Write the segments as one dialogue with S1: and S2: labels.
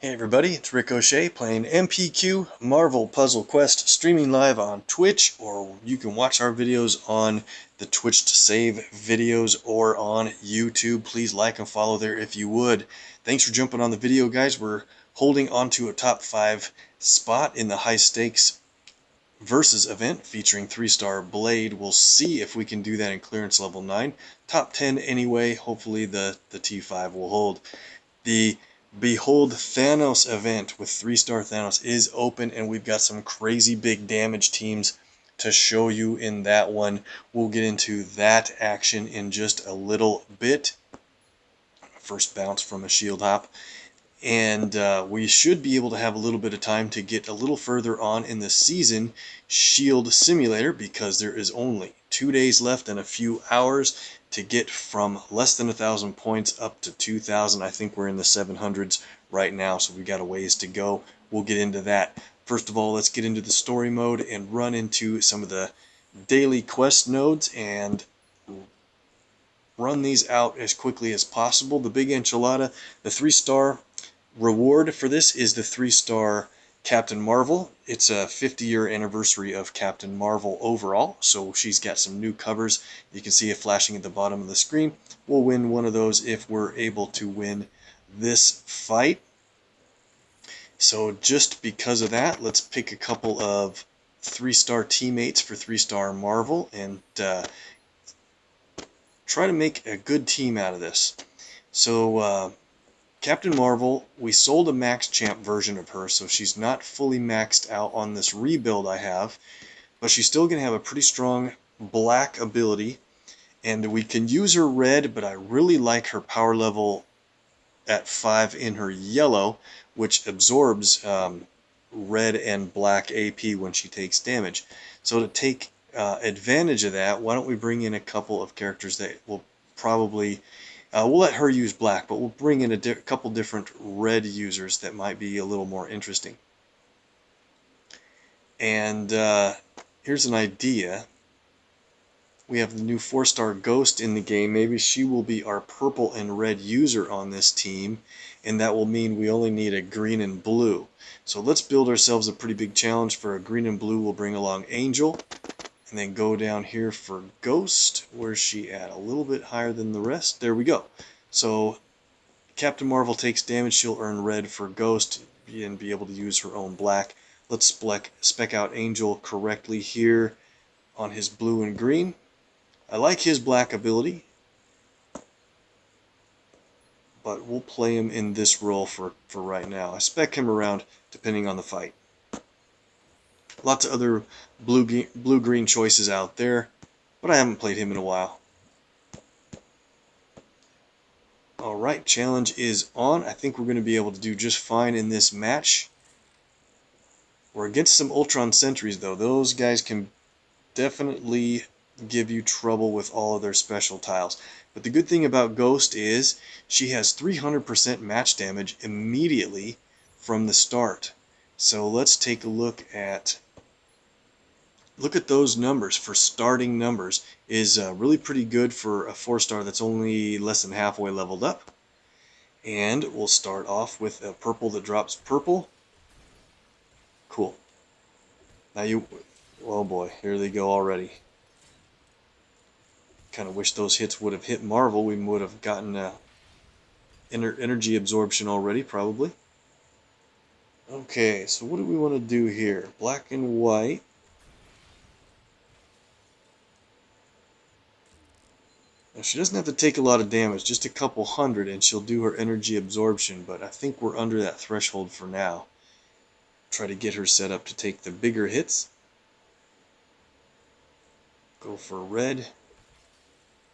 S1: Hey everybody, it's OShay playing MPQ Marvel Puzzle Quest, streaming live on Twitch, or you can watch our videos on the Twitch to Save videos or on YouTube. Please like and follow there if you would. Thanks for jumping on the video, guys. We're holding on to a top 5 spot in the high stakes versus event featuring 3-star Blade. We'll see if we can do that in clearance level 9. Top 10 anyway. Hopefully the T5 will hold. The Behold Thanos event with 3-star Thanos is open, and we've got some crazy big damage teams to show you in that one. We'll get into that action in just a little bit. First bounce from a shield hop. And we should be able to have a little bit of time to get a little further on in the season Shield Simulator, because there is only 2 days left and a few hours to get from less than 1,000 points up to 2,000. I think we're in the 700s right now, so we've got a ways to go. We'll get into that. First of all, let's get into the story mode and run into some of the daily quest nodes and run these out as quickly as possible. The big enchilada, the 3-star reward for this is the 3-star Captain Marvel. It's a 50-year anniversary of Captain Marvel overall, so she's got some new covers. You can see it flashing at the bottom of the screen. We'll win one of those if we're able to win this fight. So just because of that, let's pick a couple of 3-star teammates for 3-star Marvel and try to make a good team out of this. So Captain Marvel, we sold a max champ version of her, so she's not fully maxed out on this rebuild I have, but she's still going to have a pretty strong black ability, and we can use her red, but I really like her power level at 5 in her yellow, which absorbs red and black AP when she takes damage. So to take advantage of that, why don't we bring in a couple of characters that will probably... we'll let her use black, but we'll bring in a couple different red users that might be a little more interesting. And here's an idea. We have the new 4-star Ghost in the game. Maybe she will be our purple and red user on this team, and that will mean we only need a green and blue. So let's build ourselves a pretty big challenge. For a green and blue, we'll bring along Angel. And then go down here for Ghost. Where's she at? A little bit higher than the rest. There we go. So Captain Marvel takes damage. She'll earn red for Ghost and be able to use her own black. Let's spec out Angel correctly here on his blue and green. I like his black ability, but we'll play him in this role for right now. I spec him around depending on the fight. Lots of other blue-green choices out there, but I haven't played him in a while. Alright, challenge is on. I think we're going to be able to do just fine in this match. We're against some Ultron Sentries, though. Those guys can definitely give you trouble with all of their special tiles. But the good thing about Ghost is she has 300% match damage immediately from the start. So let's take a look at those numbers. For starting numbers is really pretty good for a 4-star that's only less than halfway leveled up. And we'll start off with a purple that drops purple. Cool. Now oh boy, here they go already. Kind of wish those hits would have hit Marvel. We would have gotten energy absorption already, probably. Okay, so what do we want to do here? Black and white. Now she doesn't have to take a lot of damage, just a couple hundred, and she'll do her energy absorption, but I think we're under that threshold for now. Try to get her set up to take the bigger hits. Go for red.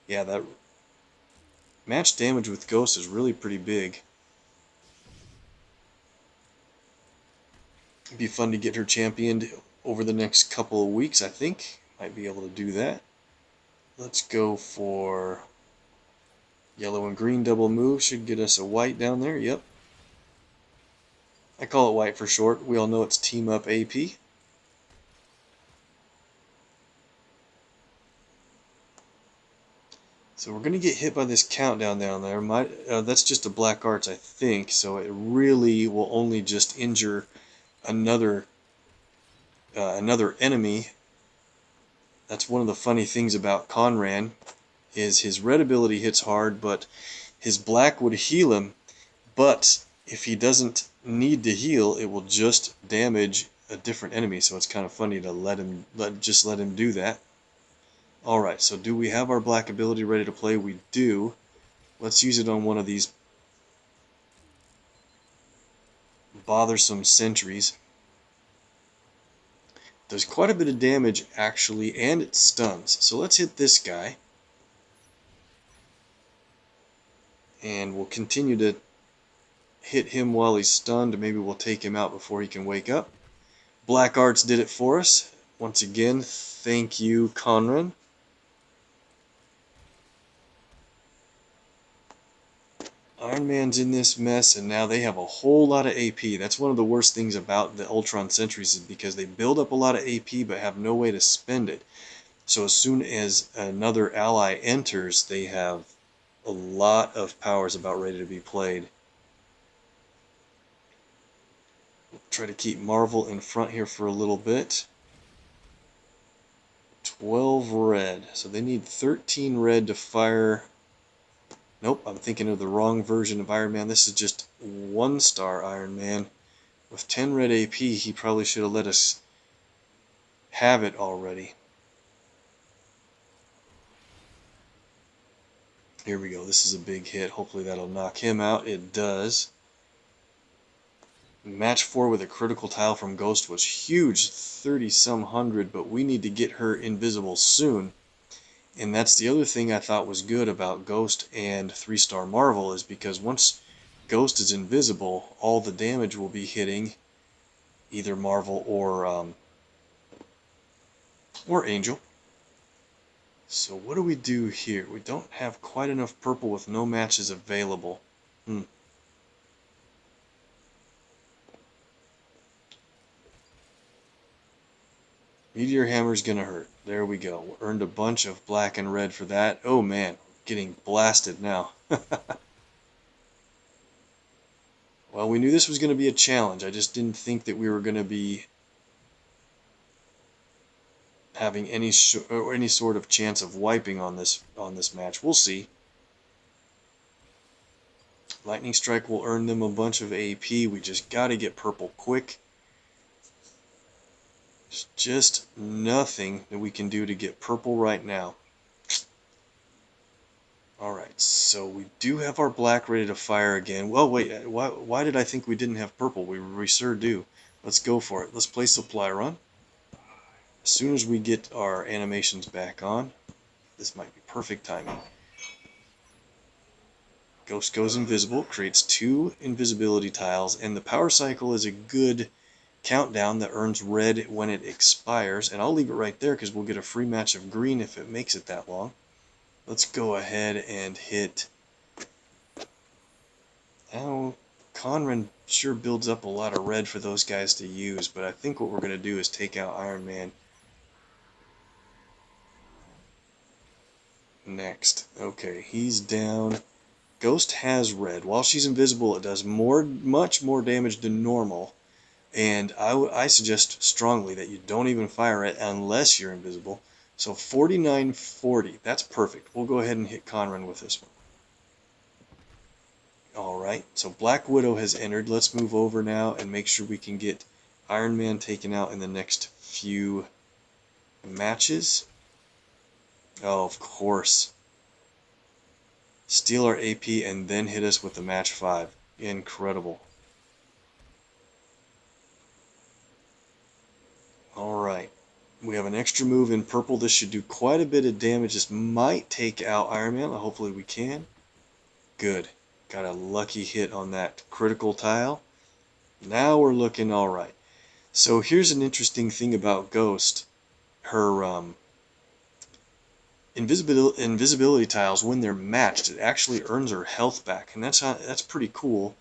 S1: Yeah, that match damage with Ghost is really pretty big. It'd be fun to get her championed over the next couple of weeks, I think. Might be able to do that. Let's go for yellow and green double move. Should get us a white down there. Yep. I call it white for short. We all know it's Team Up AP. So we're going to get hit by this countdown down there. That's just a black arts, I think, so it really will only just injure another enemy. That's one of the funny things about Conran, is his red ability hits hard, but his black would heal him, but if he doesn't need to heal, it will just damage a different enemy, so it's kind of funny to let him do that. Alright, so do we have our black ability ready to play? We do. Let's use it on one of these bothersome sentries. Does quite a bit of damage, actually, and it stuns. So let's hit this guy. And we'll continue to hit him while he's stunned. Maybe we'll take him out before he can wake up. Black Arts did it for us. Once again, thank you, Conran. Iron Man's in this mess, and now they have a whole lot of AP. That's one of the worst things about the Ultron Sentries, is because they build up a lot of AP but have no way to spend it. So as soon as another ally enters, they have a lot of powers about ready to be played. We'll try to keep Marvel in front here for a little bit. 12 red. So they need 13 red to fire. Nope, I'm thinking of the wrong version of Iron Man. This is just 1-star Iron Man. With 10 red AP, he probably should have let us have it already. Here we go. This is a big hit. Hopefully that'll knock him out. It does. Match 4 with a critical tile from Ghost was huge, 30-some hundred, but we need to get her invisible soon. And that's the other thing I thought was good about Ghost and 3-star Marvel, is because once Ghost is invisible, all the damage will be hitting either Marvel or Angel. So what do we do here? We don't have quite enough purple with no matches available. Meteor Hammer's gonna hurt. There we go. We earned a bunch of black and red for that. Oh man, getting blasted now. Well, we knew this was going to be a challenge. I just didn't think that we were going to be having any sort of chance of wiping on this match. We'll see. Lightning Strike will earn them a bunch of AP. We just got to get purple quick. There's just nothing that we can do to get purple right now. Alright, so we do have our black ready to fire again. Well, wait, why did I think we didn't have purple? We sure do. Let's go for it. Let's play supply run. As soon as we get our animations back on, this might be perfect timing. Ghost goes invisible, creates 2 invisibility tiles, and the power cycle is a good countdown that earns red when it expires. And I'll leave it right there because we'll get a free match of green if it makes it that long. Let's go ahead and hit. Now, Conran sure builds up a lot of red for those guys to use, but I think what we're going to do is take out Iron Man next. Okay, he's down. Ghost has red. While she's invisible, it does much more damage than normal, and I suggest strongly that you don't even fire it unless you're invisible. So 49-40, that's perfect. We'll go ahead and hit Conran with this one. Alright, so Black Widow has entered. Let's move over now and make sure we can get Iron Man taken out in the next few matches. Oh, of course. Steal our AP and then hit us with the match 5. Incredible. Alright. We have an extra move in purple. This should do quite a bit of damage. This might take out Iron Man. Hopefully we can. Good. Got a lucky hit on that critical tile. Now we're looking alright. So here's an interesting thing about Ghost. Her invisibility tiles, when they're matched, it actually earns her health back. And that's pretty cool.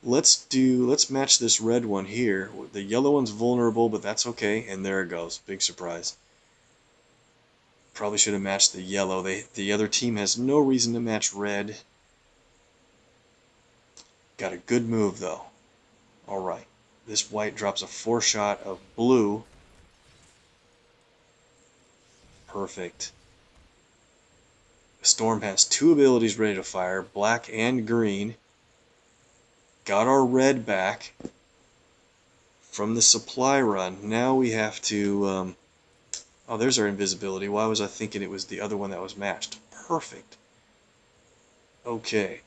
S1: Let's match this red one here. The yellow one's vulnerable, but that's okay. And there it goes. Big surprise. Probably should have matched the yellow. The other team has no reason to match red. Got a good move, though. Alright. This white drops a 4-shot of blue. Perfect. Storm has 2 abilities ready to fire, black and green. Got our red back from the supply run. Now we have to... oh, there's our invisibility. Why was I thinking it was the other one that was matched? Perfect. Okay.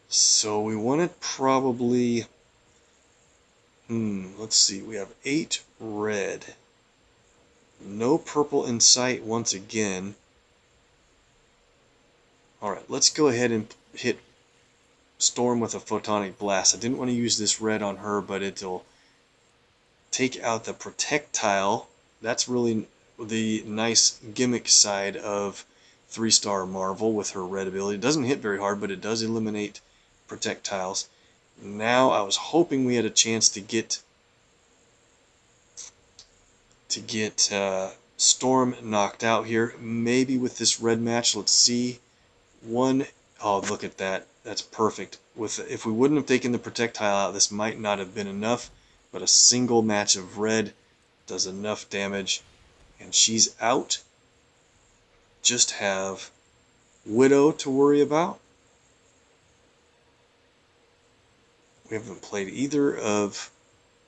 S1: So we wanted probably... let's see. We have 8 red. No purple in sight once again. Alright, let's go ahead and hit Storm with a Photonic Blast. I didn't want to use this red on her, but it'll take out the projectile. That's really the nice gimmick side of 3-star Marvel with her red ability. It doesn't hit very hard, but it does eliminate projectiles. Now I was hoping we had a chance to get Storm knocked out here. Maybe with this red match. Let's see. Oh, look at that. That's perfect. If we wouldn't have taken the projectile out, this might not have been enough. But a single match of red does enough damage. And she's out. Just have Widow to worry about. We haven't played either of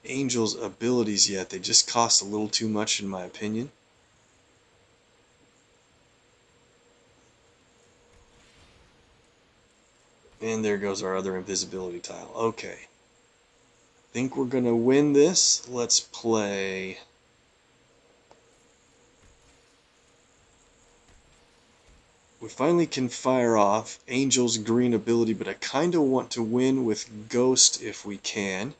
S1: Angel's abilities yet. They just cost a little too much in my opinion. And there goes our other invisibility tile. Okay. Think we're going to win this. Let's play... We finally can fire off Angel's green ability, but I kind of want to win with Ghost if we can.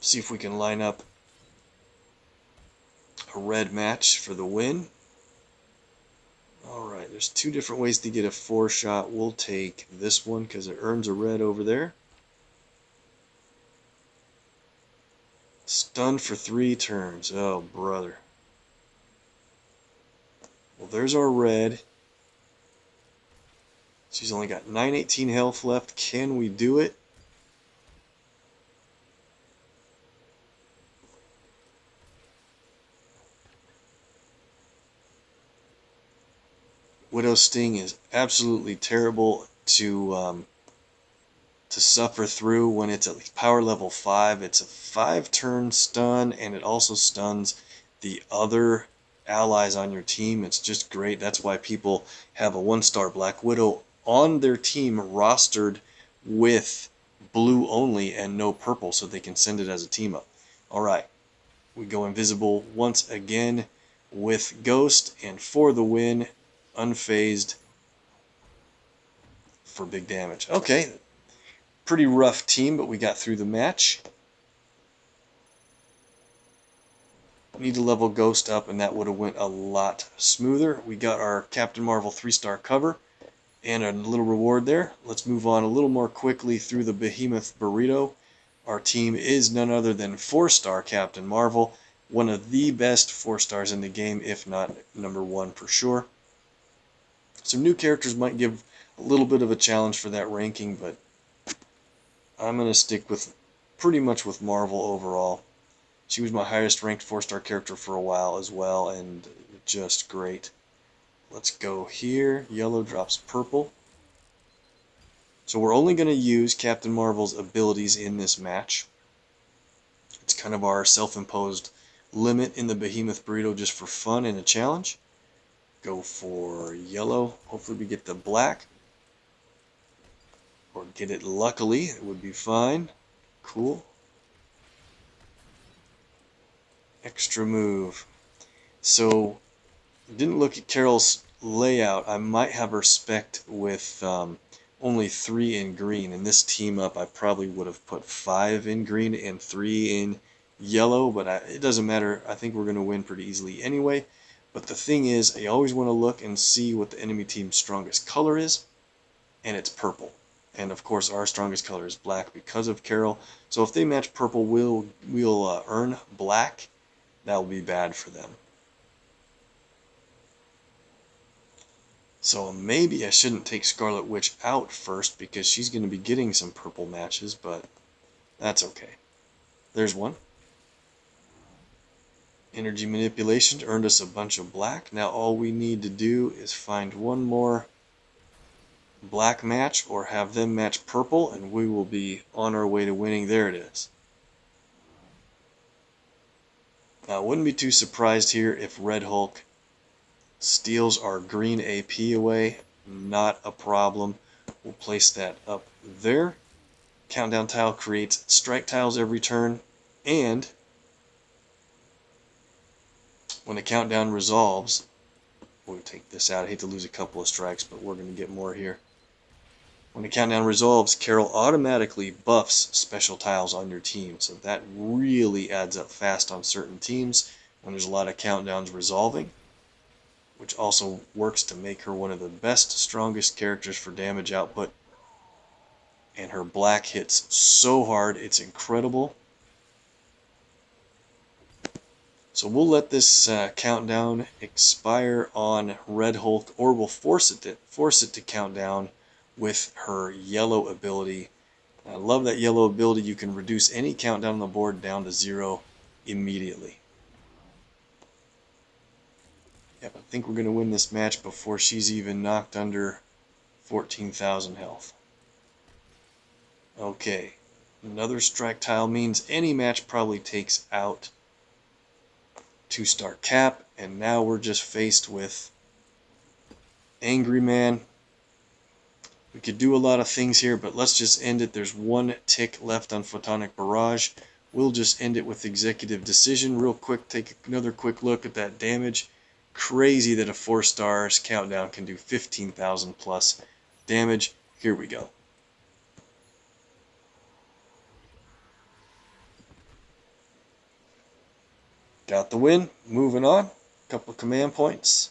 S1: See if we can line up a red match for the win. Alright, there's 2 different ways to get a 4-shot. We'll take this one because it earns a red over there. Stun for 3 turns. Oh, brother. Well, there's our red. She's only got 918 health left. Can we do it? Widow's Sting is absolutely terrible to suffer through when it's at power level 5. It's a 5-turn stun, and it also stuns the other allies on your team. It's just great. That's why people have a 1-star Black Widow on their team rostered with blue only and no purple, so they can send it as a team up. Alright, we go invisible once again with Ghost, and for the win, unfazed for big damage. Okay, pretty rough team, but we got through the match. Need to level Ghost up, and that would have went a lot smoother. We got our Captain Marvel 3-star cover and a little reward there. Let's move on a little more quickly through the Behemoth Burrito. Our team is none other than 4-star Captain Marvel, one of the best 4-stars in the game, if not number 1 for sure. Some new characters might give a little bit of a challenge for that ranking, but I'm going to stick with pretty much with Marvel overall. She was my highest ranked 4-star character for a while as well, and just great. Let's go here. Yellow drops purple. So we're only going to use Captain Marvel's abilities in this match. It's kind of our self-imposed limit in the Behemoth Burrito just for fun and a challenge. Go for yellow. Hopefully we get the black. Or get it luckily. It would be fine. Cool. Extra move. So, didn't look at Carol's layout. I might have her spec'd with only 3 in green. In this team up, I probably would have put 5 in green and 3 in yellow, but it doesn't matter. I think we're going to win pretty easily anyway. But the thing is, I always want to look and see what the enemy team's strongest color is, and it's purple. And of course, our strongest color is black because of Carol. So if they match purple, we'll earn black. That will be bad for them. So maybe I shouldn't take Scarlet Witch out first because she's going to be getting some purple matches, but that's okay. There's one. Energy manipulation earned us a bunch of black. Now all we need to do is find one more black match or have them match purple and we will be on our way to winning. There it is. Now I wouldn't be too surprised here if Red Hulk steals our green AP away. Not a problem. We'll place that up there. Countdown tile creates strike tiles every turn, and when the countdown resolves, we'll take this out. I hate to lose a couple of strikes, but we're going to get more here. When the countdown resolves, Carol automatically buffs special tiles on your team, so that really adds up fast on certain teams when there's a lot of countdowns resolving, which also works to make her one of the best, strongest characters for damage output. And her black hits so hard, it's incredible. So we'll let this countdown expire on Red Hulk, or we'll force it to count down with her yellow ability. I love that yellow ability. You can reduce any countdown on the board down to 0 immediately. Yep, I think we're going to win this match before she's even knocked under 14,000 health. Okay, another strike tile means any match probably takes out 2-star Cap, and now we're just faced with Angry Man. We could do a lot of things here, but let's just end it. There's one tick left on Photonic Barrage. We'll just end it with Executive Decision. Real quick, take another quick look at that damage. Crazy that a 4-star countdown can do 15,000 plus damage. Here we go. Got the win. Moving on. Couple command points.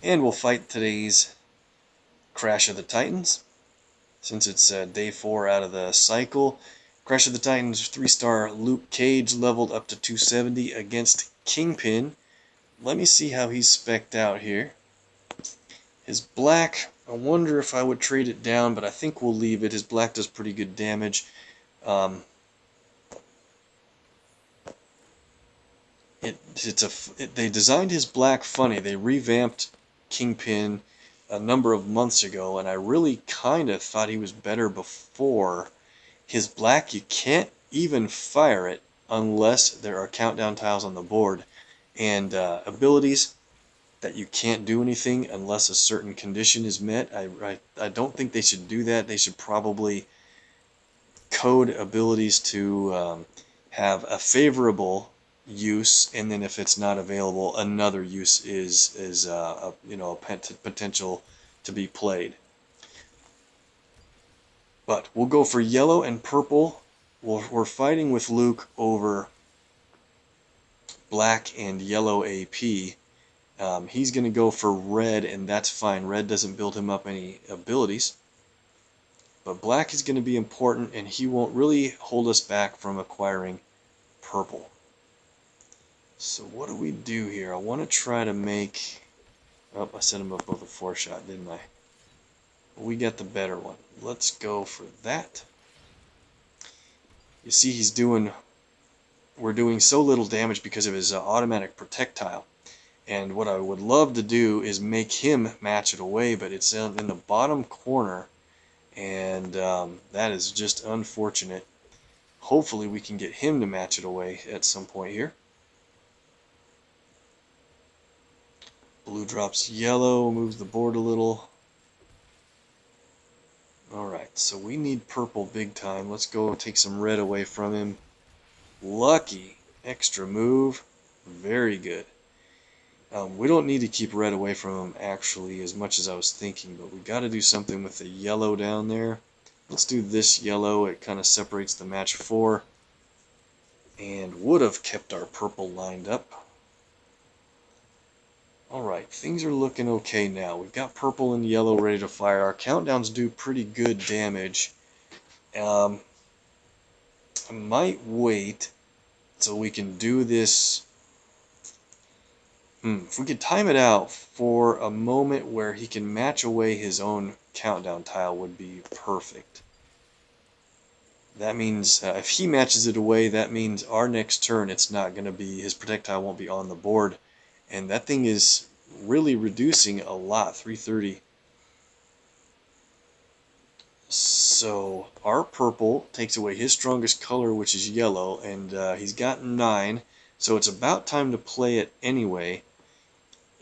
S1: And we'll fight today's Crash of the Titans. Since it's day 4 out of the cycle. Crash of the Titans 3-star Luke Cage leveled up to 270 against Kingpin. Let me see how he's spec'd out here. His black, I wonder if I would trade it down, but I think we'll leave it. His black does pretty good damage. They designed his black funny. They revamped Kingpin a number of months ago, and I really kind of thought he was better before. His black, you can't even fire it unless there are countdown tiles on the board, and abilities that you can't do anything unless a certain condition is met. I don't think they should do that. They should probably code abilities to have a favorable use, and then if it's not available, another use is a potential to be played. But we'll go for yellow and purple. We're fighting with Luke over black and yellow AP. He's going to go for red, and that's fine. Red doesn't build him up any abilities. But black is going to be important, and he won't really hold us back from acquiring purple. So what do we do here? I want to try to make... Oh, I set him up with a 4-shot, didn't I? We got the better one. Let's go for that. You see we're doing so little damage because of his automatic projectile. And what I would love to do is make him match it away, but it's in the bottom corner, and that is just unfortunate. Hopefully we can get him to match it away at some point here. Blue drops yellow, moves the board a little. Alright, so we need purple big time. Let's go take some red away from him. Lucky. Extra move. Very good. We don't need to keep red away from him, actually, as much as I was thinking, but we got to do something with the yellow down there. Let's do this yellow. It kind of separates the match 4, and would have kept our purple lined up. Alright, things are looking okay now. We've got purple and yellow ready to fire. Our countdowns do pretty good damage. I might wait so we can do this. If we could time it out for a moment where he can match away his own countdown tile would be perfect. That means if he matches it away, that means our next turn it's not going to be, his projectile won't be on the board. And that thing is really reducing a lot, 330. So our purple takes away his strongest color, which is yellow, and he's got 9. So it's about time to play it anyway.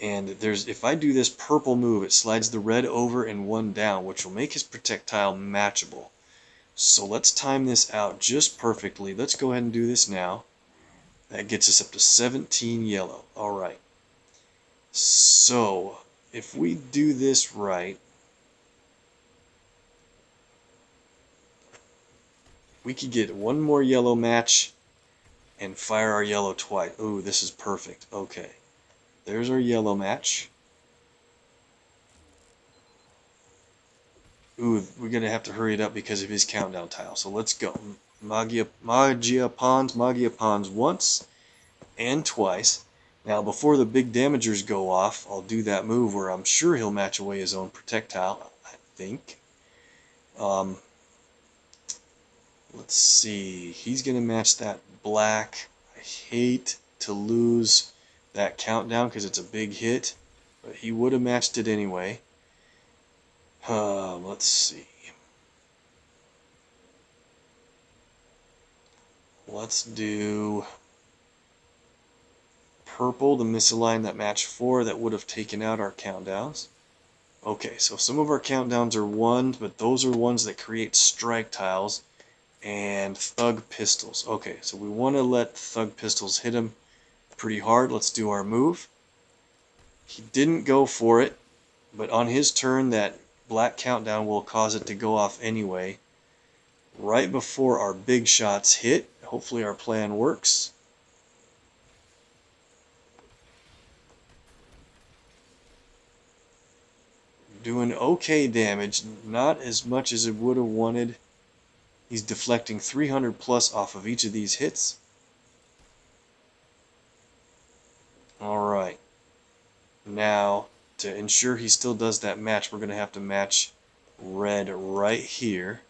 S1: And if I do this purple move, it slides the red over and 1 down, which will make his projectile matchable. So let's time this out just perfectly. Let's go ahead and do this now. That gets us up to 17 yellow. Alright. So, if we do this right, we could get 1 more yellow match and fire our yellow twice. Ooh, this is perfect. Okay. There's our yellow match. Ooh, we're going to have to hurry it up because of his countdown tile. So let's go. Magia Pawns once and twice. Now, before the big damagers go off, I'll do that move where I'm sure he'll match away his own projectile, I think. Let's see. He's going to match that black. I hate to lose that countdown because it's a big hit, but he would have matched it anyway. Let's see. Let's do purple, the misaligned that matched 4 that would have taken out our countdowns. Okay, so some of our countdowns are 1s, but those are ones that create strike tiles and thug pistols. Okay, so we want to let thug pistols hit him pretty hard. Let's do our move. He didn't go for it, but on his turn that black countdown will cause it to go off anyway. Right before our big shots hit, hopefully our plan works. Doing okay damage, not as much as it would have wanted. He's deflecting 300 plus off of each of these hits. Alright. Now, to ensure he still does that match, we're going to have to match red right here.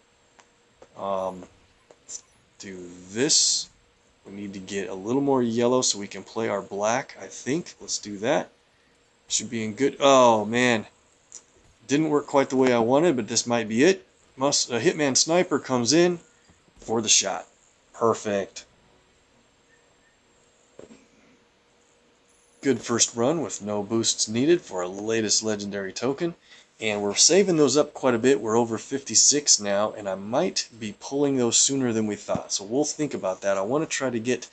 S1: Let's do this. We need to get a little more yellow so we can play our black, I think. Let's do that. Should be in good... Oh, man. Didn't work quite the way I wanted, but this might be it. A Hitman Sniper comes in for the shot. Perfect. Good first run with no boosts needed for our latest legendary token. And we're saving those up quite a bit. We're over 56 now, and I might be pulling those sooner than we thought. So we'll think about that. I want to try to get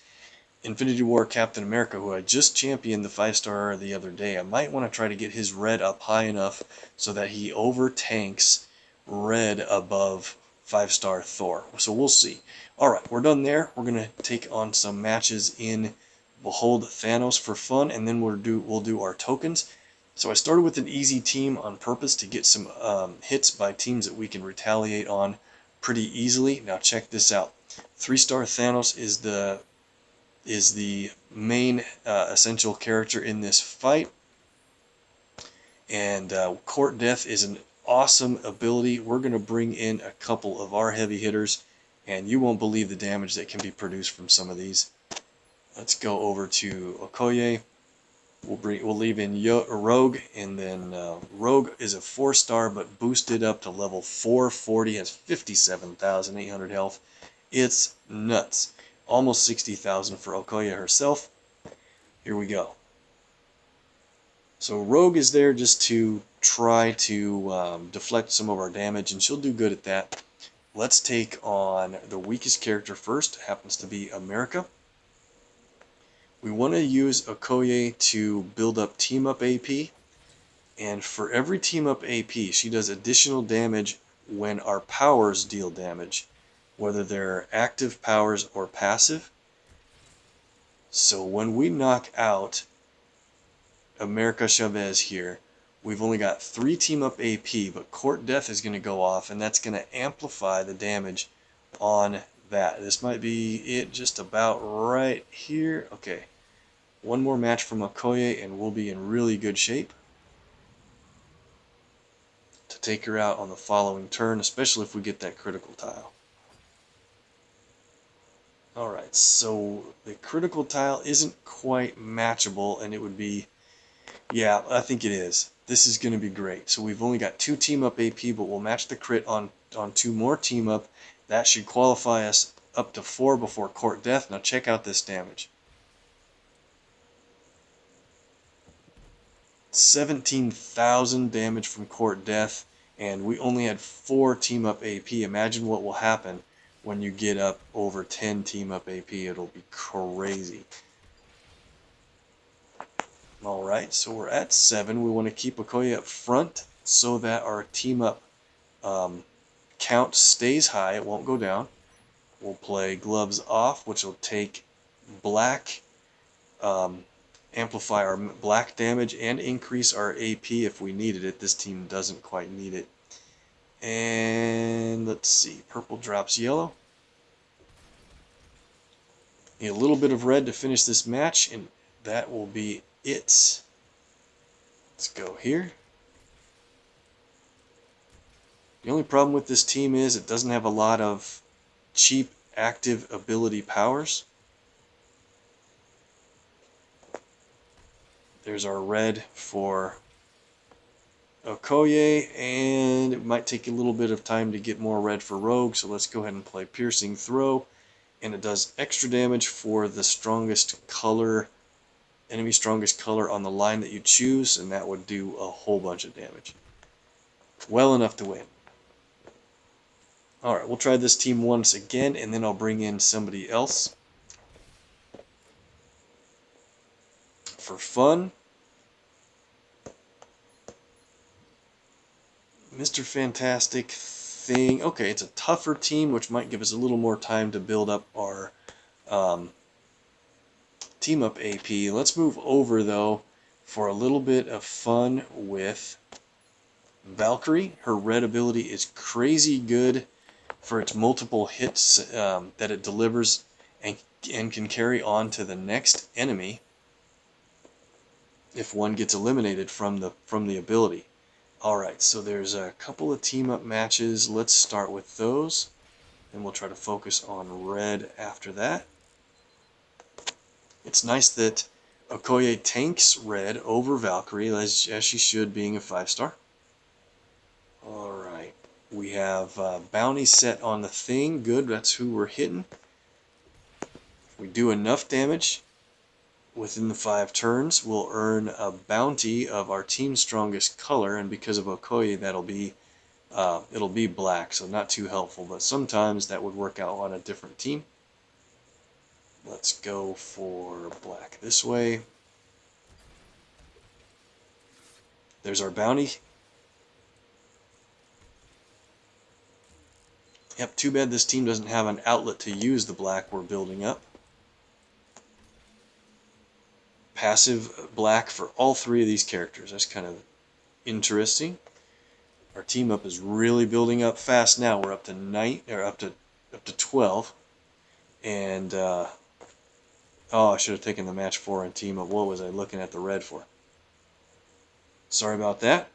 S1: Infinity War Captain America, who I just championed the 5-star the other day. I might want to try to get his red up high enough so that he over-tanks red above 5-star Thor. So we'll see. Alright, we're done there. We're going to take on some matches in Behold Thanos for fun, and then we'll do our tokens. So I started with an easy team on purpose to get some hits by teams that we can retaliate on pretty easily. Now check this out. 3-star Thanos is the main essential character in this fight, and Court Death is an awesome ability. We're going to bring in a couple of our heavy hitters, and you won't believe the damage that can be produced from some of these. Let's go over to Okoye. We'll leave in Rogue, and then Rogue is a 4-star but boosted up to level 440, has 57,800 health. It's nuts. Almost 60,000 for Okoye herself. Here we go. So Rogue is there just to try to deflect some of our damage, and she'll do good at that. Let's take on the weakest character first. It happens to be America. We want to use Okoye to build up team up AP, and for every team up AP, she does additional damage when our powers deal damage, whether they're active powers or passive. So when we knock out America Chavez here. We've only got 3 team up AP, but Court Death is going to go off, and that's going to amplify the damage on that. This might be it just about right here. Okay, one more match from Okoye, and we'll be in really good shape to take her out on the following turn, especially if we get that critical tile. Alright, so the critical tile isn't quite matchable, and it would be, yeah, I think it is. This is going to be great. So we've only got 2 team up AP, but we'll match the crit on 2 more team up. That should qualify us up to 4 before Court Death. Now check out this damage. 17,000 damage from Court Death, and we only had 4 team up AP. Imagine what will happen when you get up over 10 team up AP. It'll be crazy. Alright, so we're at 7. We want to keep Okoye up front so that our team up count stays high. It won't go down. We'll play gloves off, which will take black, amplify our black damage and increase our AP if we needed it. This team doesn't quite need it. And let's see, purple drops yellow. Need a little bit of red to finish this match, and that will be it. Let's go here. The only problem with this team is it doesn't have a lot of cheap active ability powers. There's our red for Okoye, and it might take a little bit of time to get more red for Rogue, so let's go ahead and play Piercing Throw, and it does extra damage for the strongest color, enemy strongest color on the line that you choose, and that would do a whole bunch of damage. Well enough to win. Alright, we'll try this team once again, and then I'll bring in somebody else for fun. Mr. Fantastic thing. Okay, it's a tougher team, which might give us a little more time to build up our team up AP. Let's move over, though, for a little bit of fun with Valkyrie. Her red ability is crazy good for its multiple hits that it delivers and can carry on to the next enemy if one gets eliminated from the ability. Alright, so there's a couple of team-up matches. Let's start with those, and we'll try to focus on red after that. It's nice that Okoye tanks red over Valkyrie, as she should, being a 5-star. Alright, we have bounty set on the thing. Good, that's who we're hitting. If we do enough damage within the 5 turns, we'll earn a bounty of our team's strongest color, and because of Okoye, it'll be black, so not too helpful, but sometimes that would work out on a different team. Let's go for black this way. There's our bounty. Yep, too bad this team doesn't have an outlet to use the black we're building up. Passive black for all 3 of these characters. That's kind of interesting. Our team up is really building up fast now. We're up to up to 12, and oh, I should have taken the match 4 and team up. What was I looking at the red for? Sorry about that.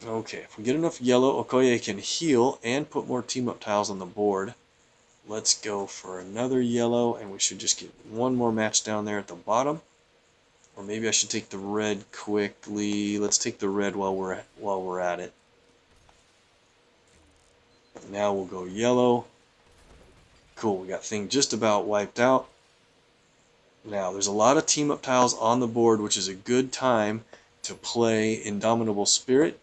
S1: Okay, if we get enough yellow, Okoye can heal and put more team-up tiles on the board. Let's go for another yellow, and we should just get one more match down there at the bottom. Or maybe I should take the red quickly. Let's take the red while we're at it. Now we'll go yellow. Cool, we got thing just about wiped out. Now, there's a lot of team-up tiles on the board, which is a good time to play Indomitable Spirit.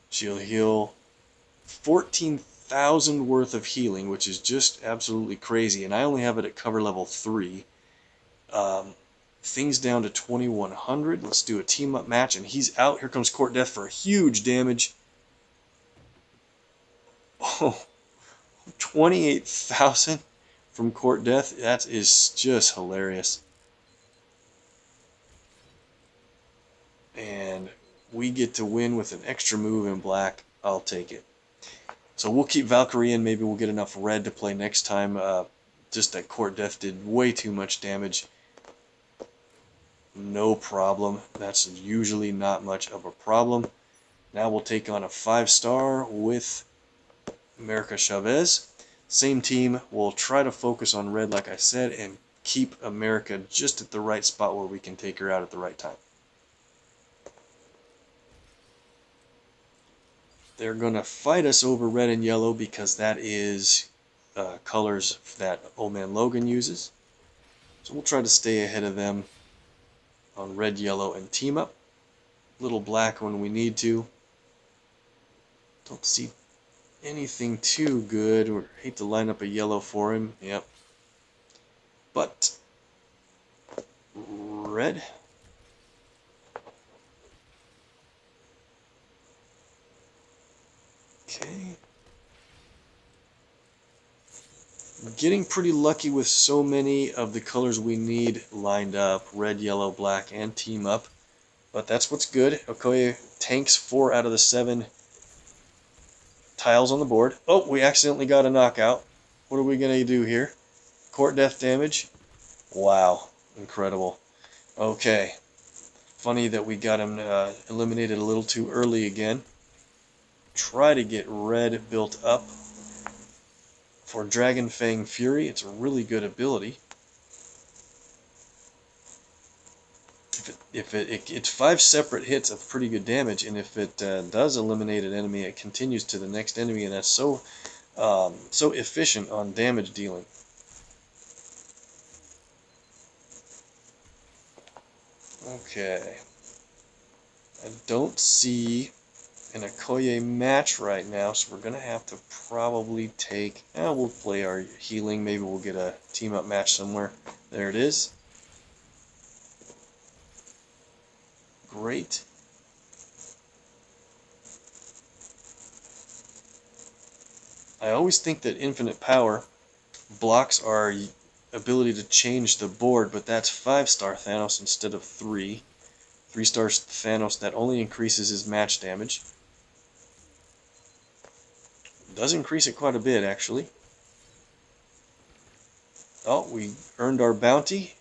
S1: She'll heal 14,000 worth of healing, which is just absolutely crazy, and I only have it at cover level 3. Things down to 2,100. Let's do a team-up match, and he's out. Here comes Court Death for a huge damage. Oh, 28,000 from court death. That is just hilarious. And we get to win with an extra move in black. I'll take it. So we'll keep Valkyrie in. Maybe we'll get enough red to play next time. Just that court death did way too much damage. No problem. That's usually not much of a problem. Now we'll take on a 5-star with America Chavez. Same team. We'll try to focus on red, like I said, and keep America just at the right spot where we can take her out at the right time. They're going to fight us over red and yellow because that is colors that Old Man Logan uses. So we'll try to stay ahead of them on red, yellow, and team up. Little black when we need to. Don't see anything too good. Or hate to line up a yellow for him. Yep. But red. Okay. Getting pretty lucky with so many of the colors we need lined up. Red, yellow, black, and team up. But that's what's good. Okoye tanks 4 out of the 7 tiles on the board. Oh, we accidentally got a knockout. What are we going to do here? Court death damage. Wow. Incredible. Okay. Funny that we got him eliminated a little too early again. Try to get red built up. For Dragon Fang Fury, it's a really good ability. It's 5 separate hits of pretty good damage, and if it does eliminate an enemy, it continues to the next enemy, and that's so efficient on damage dealing. Okay, I don't see an Okoye match right now, so we're gonna have to probably take. We'll play our healing. Maybe we'll get a team-up match somewhere. There it is. Great. I always think that infinite power blocks our ability to change the board, but that's 5-star Thanos instead of 3. 3-star Thanos, that only increases his match damage. Does increase it quite a bit, actually. Oh, we earned our bounty.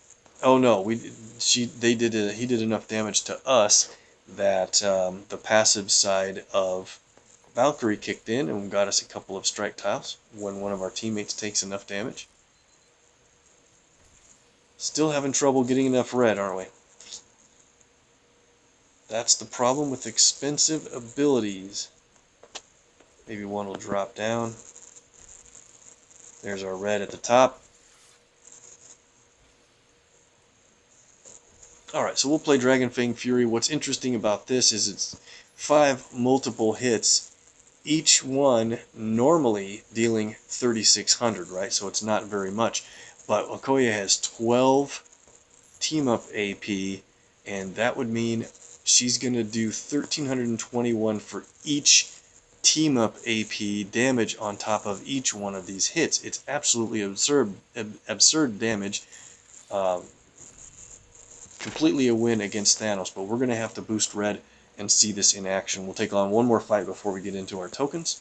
S1: Oh no, he did enough damage to us that the passive side of Valkyrie kicked in and got us a couple of strike tiles when one of our teammates takes enough damage. Still having trouble getting enough red, aren't we? That's the problem with expensive abilities. Maybe one will drop down. There's our red at the top. Alright, so we'll play Dragon Fang Fury. What's interesting about this is it's 5 multiple hits, each one normally dealing 3,600, right? So it's not very much. But Okoye has 12 team-up AP, and that would mean she's going to do 1,321 for each team-up AP damage on top of each one of these hits. It's absolutely absurd damage. Completely a win against Thanos, but we're going to have to boost red and see this in action. We'll take on one more fight before we get into our tokens.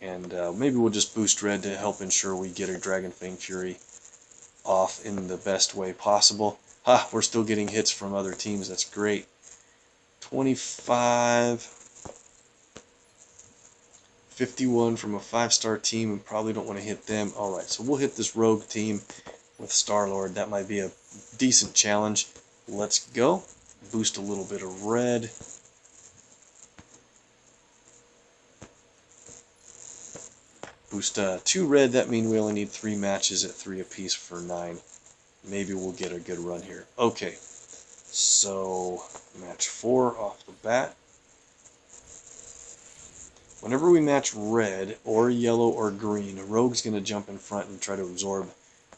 S1: And maybe we'll just boost red to help ensure we get our Dragon Fang Fury off in the best way possible. Ha! We're still getting hits from other teams. That's great. 25... 51 from a 5-star team. We probably don't want to hit them. Alright, so we'll hit this rogue team with Star-Lord. That might be a decent challenge. Let's go. Boost a little bit of red. Boost 2 red. That means we only need 3 matches at 3 apiece for 9. Maybe we'll get a good run here. Okay, so match 4 off the bat. Whenever we match red or yellow or green, Rogue's going to jump in front and try to absorb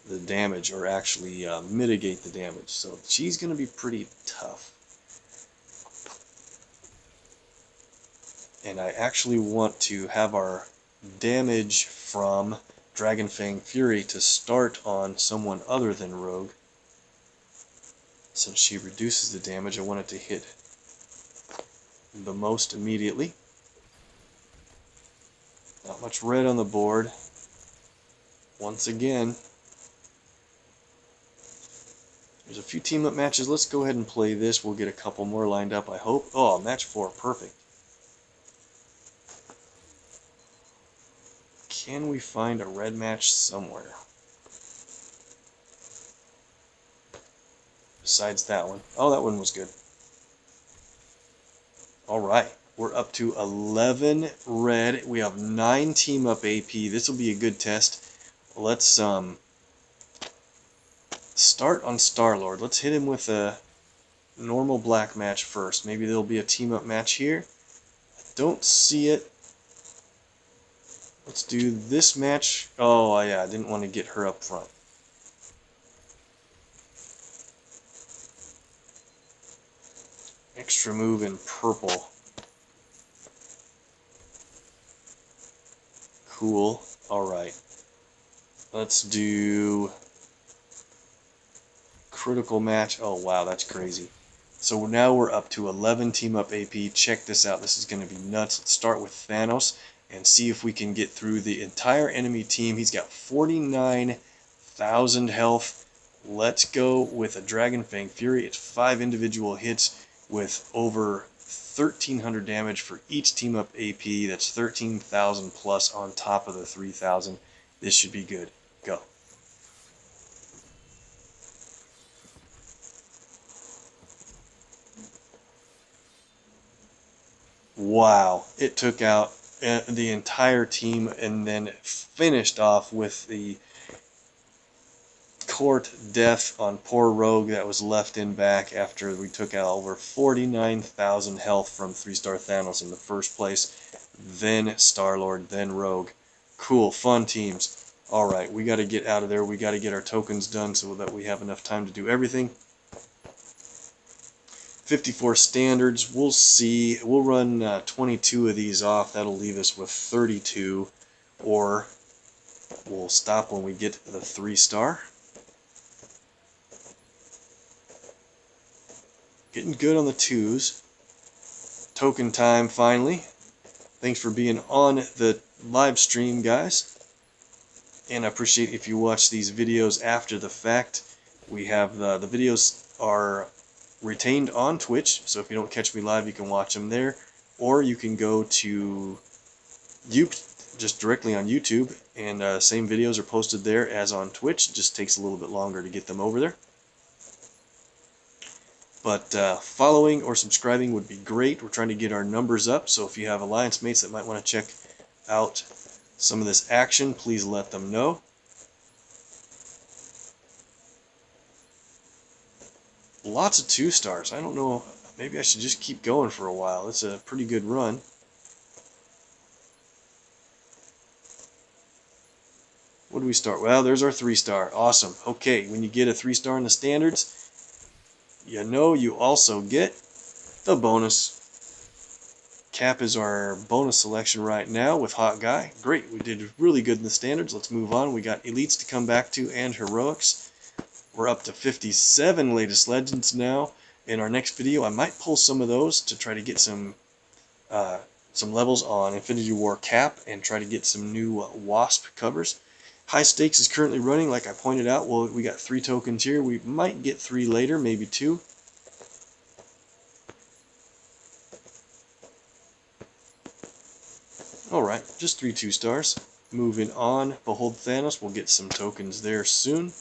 S1: the damage, or actually mitigate the damage. So she's going to be pretty tough. And I actually want to have our damage from Dragon Fang Fury to start on someone other than Rogue. Since she reduces the damage, I want it to hit the most immediately. Not much red on the board. Once again, there's a few team-up matches. Let's go ahead and play this. We'll get a couple more lined up, I hope. Oh, match 4. Perfect. Can we find a red match somewhere? Besides that one. Oh, that one was good. Alright. We're up to 11 red. We have 9 team-up AP. This will be a good test. Let's start on Star-Lord. Let's hit him with a normal black match first. Maybe there'll be a team-up match here. I don't see it. Let's do this match. Oh, yeah, I didn't want to get her up front. Extra move in purple. Cool. Alright. Let's do critical match. Oh, wow, that's crazy. So now we're up to 11 team-up AP. Check this out. This is going to be nuts. Let's start with Thanos and see if we can get through the entire enemy team. He's got 49,000 health. Let's go with a Dragon Fang Fury. It's 5 individual hits with over 1,300 damage for each team-up AP. That's 13,000 plus on top of the 3,000. This should be good. Go. Wow, it took out the entire team and then finished off with the court death on poor Rogue that was left in back after we took out over 49,000 health from 3-star Thanos in the first place, then Star-Lord, then Rogue. Cool, fun teams. Alright, we got to get out of there. We got to get our tokens done so that we have enough time to do everything. 54 standards. We'll see. We'll run 22 of these off. That'll leave us with 32. Or we'll stop when we get the 3-star. Getting good on the 2s. Token time finally. Thanks for being on the live stream, guys. And I appreciate if you watch these videos after the fact. We have the videos are retained on Twitch, so if you don't catch me live, you can watch them there, or you can go to just directly on YouTube, and same videos are posted there as on Twitch. It just takes a little bit longer to get them over there. But following or subscribing would be great. We're trying to get our numbers up, so if you have alliance mates that might want to check out some of this action, please let them know. Lots of 2-stars. I don't know. Maybe I should just keep going for a while. It's a pretty good run. What do we start? Well, there's our 3-star. Awesome. Okay, when you get a 3-star in the standards, you know you also get the bonus. Cap is our bonus selection right now with Hot Guy. Great, we did really good in the standards. Let's move on. We got elites to come back to and heroics. We're up to 57 latest legends now. In our next video, I might pull some of those to try to get some levels on Infinity War Cap and try to get some new Wasp covers. High Stakes is currently running, like I pointed out. Well, we got 3 tokens here. We might get 3 later, maybe 2. Alright, just 3 2-stars. Moving on, Behold Thanos. We'll get some tokens there soon.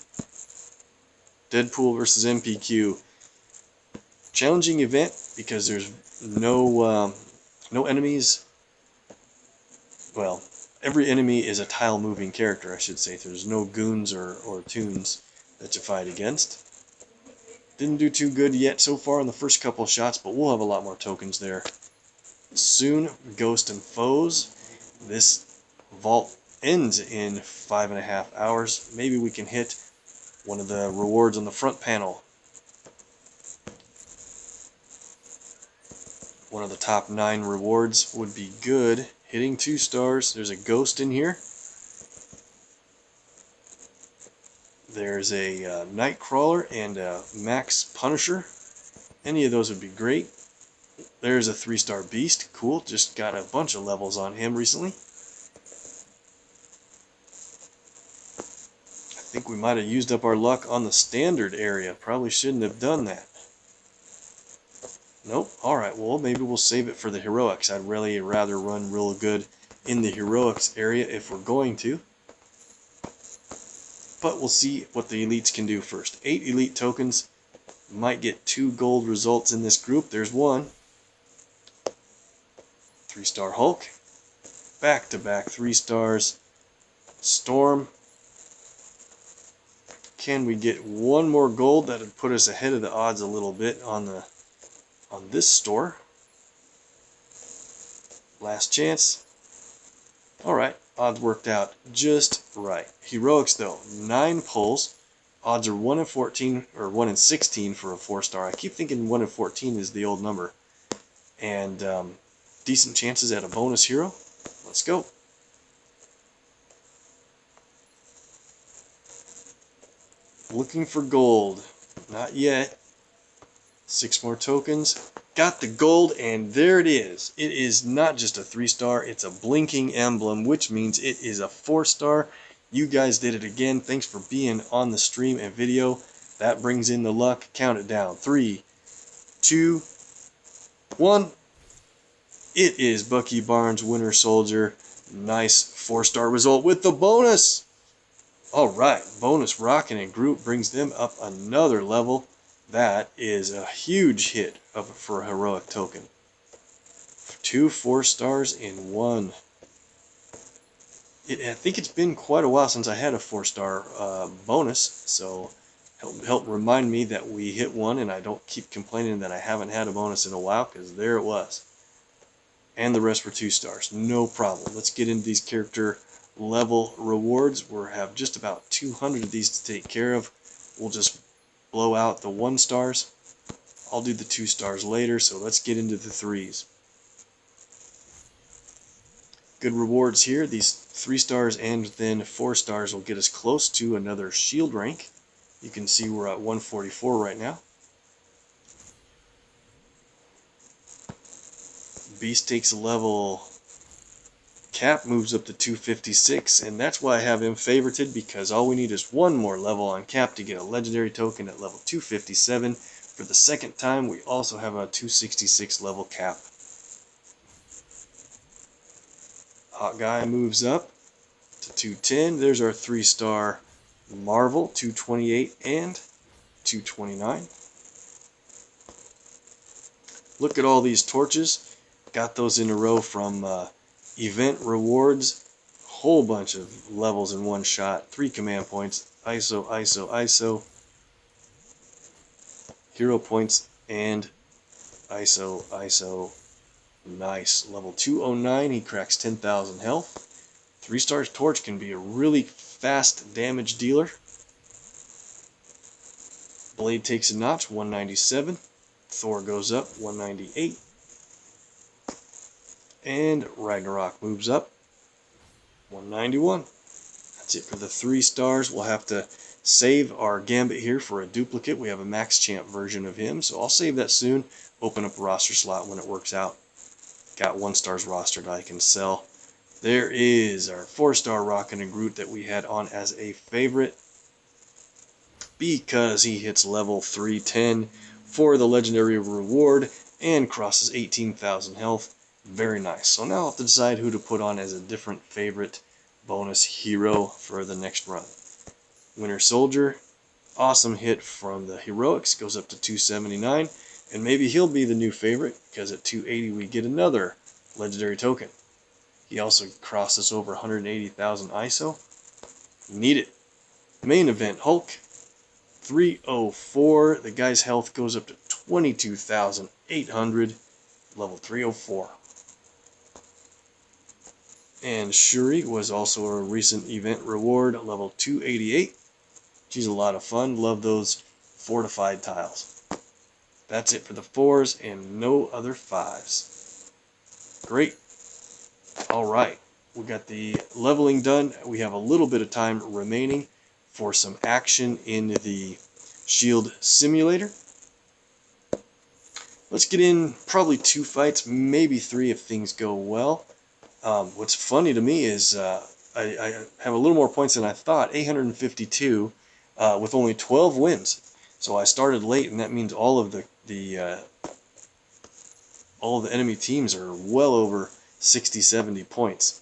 S1: Deadpool versus MPQ. Challenging event because there's no enemies. Well, every enemy is a tile-moving character, I should say. There's no goons or toons that you fight against. Didn't do too good yet so far in the first couple of shots, but we'll have a lot more tokens there soon. Ghost and Foes. This vault ends in 5.5 hours. Maybe we can hit one of the rewards on the front panel. One of the top 9 rewards would be good. hitting 2 stars. There's a ghost in here. There's a Nightcrawler and a Max Punisher. Any of those would be great. There's a 3-star Beast. Cool. Just got a bunch of levels on him recently. I think we might have used up our luck on the standard area. Probably shouldn't have done that. Nope. Alright, well, maybe we'll save it for the heroics. I'd really rather run real good in the heroics area if we're going to. But we'll see what the elites can do first. 8 elite tokens. Might get 2 gold results in this group. There's one. 3-star Hulk. Back-to-back 3 stars. Storm. Can we get one more gold? That would put us ahead of the odds a little bit on this store. Last chance. Alright, odds worked out just right. Heroics though, 9 pulls. Odds are 1 in 14 or 1 in 16 for a 4-star. I keep thinking 1 in 14 is the old number. And decent chances at a bonus hero. Let's go. Looking for gold. Not yet. 6 more tokens. Got the gold, and there it is. It is not just a 3-star, it's a blinking emblem, which means it is a 4-star. You guys did it again. Thanks for being on the stream and video. That brings in the luck. Count it down. 3, 2, 1. It is Bucky Barnes, Winter Soldier. Nice 4-star result with the bonus. Alright, bonus rockin' and group brings them up another level. That is a huge hit for a heroic token. 2 4-stars in one. I think it's been quite a while since I had a 4-star bonus, so help remind me that we hit one and I don't keep complaining that I haven't had a bonus in a while, because there it was. And the rest were 2 stars. No problem. Let's get into these character level rewards. We have just about 200 of these to take care of. We'll just blow out the 1 stars. I'll do the 2 stars later, so let's get into the 3s. Good rewards here. These 3 stars and then 4 stars will get us close to another shield rank. You can see we're at 144 right now. Beast takes a level. Cap moves up to 256, and that's why I have him favorited, because all we need is 1 more level on Cap to get a legendary token at level 257. For the second time, we also have a 266 level Cap. Hawkeye moves up to 210. There's our 3-star Marvel, 228 and 229. Look at all these torches. Got those in a row from event rewards. Whole bunch of levels in one shot. 3 command points. ISO, ISO, ISO. Hero points and ISO, ISO. Nice. Level 209. He cracks 10,000 health. 3-star torch can be a really fast damage dealer. Blade takes a notch. 197. Thor goes up. 198. And Ragnarok moves up, 191. That's it for the 3 stars. We'll have to save our Gambit here for a duplicate. We have a Max Champ version of him, so I'll save that soon. Open up a roster slot when it works out. Got 1 stars rostered I can sell. There is our 4-star Rockin' and Groot that we had on as a favorite, because he hits level 310 for the legendary reward and crosses 18,000 health. Very nice. So now I'll have to decide who to put on as a different favorite bonus hero for the next run. Winter Soldier, awesome hit from the heroics, goes up to 279, and maybe he'll be the new favorite, because at 280 we get another legendary token. He also crosses over 180,000 ISO. Need it. Main event Hulk, 304. The guy's health goes up to 22,800, level 304. And Shuri was also a recent event reward, level 288. She's a lot of fun. Love those fortified tiles. That's it for the 4s and no other 5s. Great. Alright, we got the leveling done. We have a little bit of time remaining for some action in the shield simulator. Let's get in probably 2 fights, maybe 3 if things go well. What's funny to me is I have a little more points than I thought, 852 with only 12 wins. So I started late, and that means all of the enemy teams are well over 60, 70 points.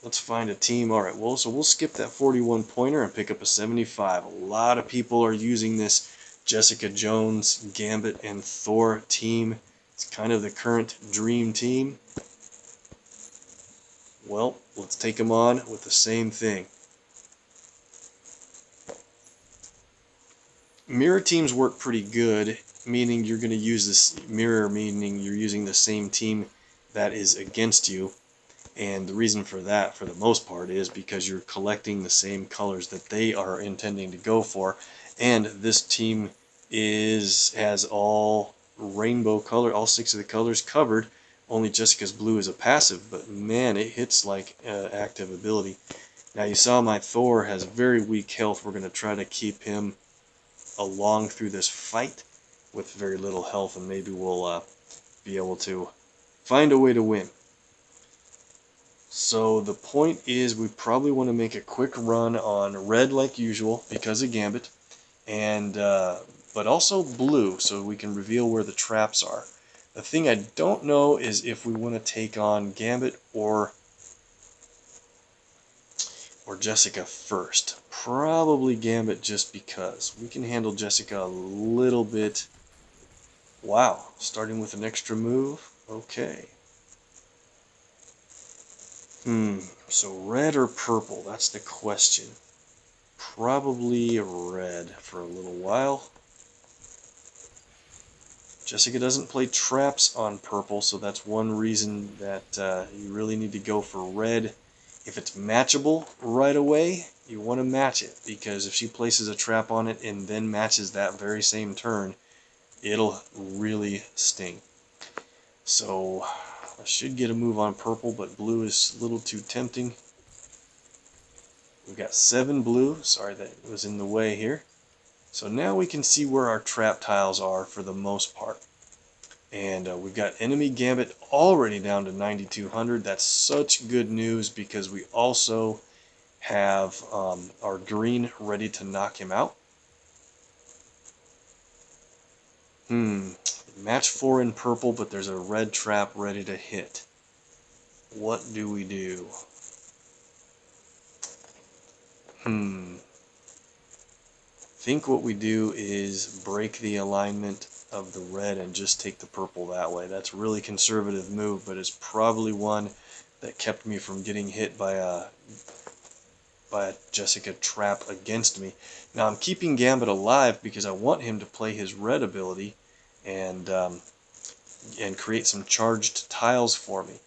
S1: Let's find a team. All right, well, so we'll skip that 41 pointer and pick up a 75. A lot of people are using this Jessica Jones, Gambit, and Thor team. It's kind of the current dream team. Well, let's take them on with the same thing. Mirror teams work pretty good, meaning you're going to use this mirror, meaning you're using the same team that is against you. And the reason for that, for the most part, is because you're collecting the same colors that they are intending to go for. And this team has all rainbow color, all 6 of the colors covered. Only Jessica's blue is a passive, but man, it hits like active ability. Now you saw my Thor has very weak health. We're going to try to keep him along through this fight with very little health, and maybe we'll be able to find a way to win. So the point is, we probably want to make a quick run on red like usual because of Gambit, and but also blue so we can reveal where the traps are. The thing I don't know is if we want to take on Gambit or Jessica first. Probably Gambit just because. We can handle Jessica a little bit. Wow, starting with an extra move. Okay. So red or purple? That's the question. Probably red for a little while. Jessica doesn't play traps on purple, so that's one reason that you really need to go for red. If it's matchable right away, you want to match it, because if she places a trap on it and then matches that very same turn, it'll really sting. So I should get a move on purple, but blue is a little too tempting. We've got 7 blue. Sorry that was in the way here. So now we can see where our trap tiles are for the most part. And we've got enemy Gambit already down to 9,200. That's such good news because we also have our green ready to knock him out. Match 4 in purple, but there's a red trap ready to hit. What do we do? I think what we do is break the alignment of the red and just take the purple that way. That's a really conservative move, but it's probably one that kept me from getting hit by a Jessica trap against me. Now I'm keeping Gambit alive because I want him to play his red ability and create some charged tiles for me.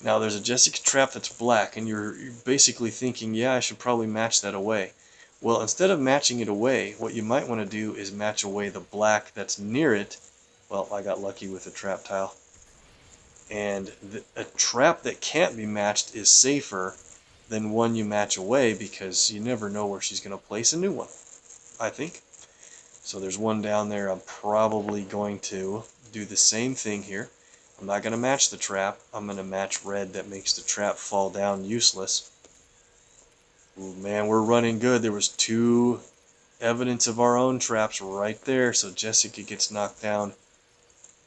S1: Now there's a Jessica trap that's black, and you're basically thinking, yeah, I should probably match that away. Well, instead of matching it away, what you might want to do is match away the black that's near it. Well, I got lucky with a trap tile. And a trap that can't be matched is safer than one you match away, because you never know where she's going to place a new one, I think. So there's one down there. I'm probably going to do the same thing here. I'm not going to match the trap. I'm going to match red that makes the trap fall down useless. Ooh, man, we're running good. There was 2 evidence of our own traps right there, so Jessica gets knocked down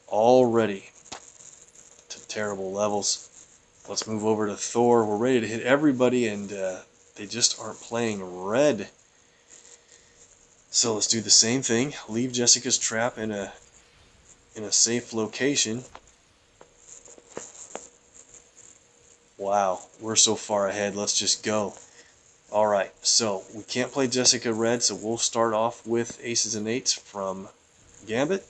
S1: already to terrible levels. Let's move over to Thor. We're ready to hit everybody, and they just aren't playing red. So let's do the same thing. Leave Jessica's trap in a safe location. Wow, we're so far ahead. Let's just go. Alright, so we can't play Jessica red, so we'll start off with aces and eights from Gambit.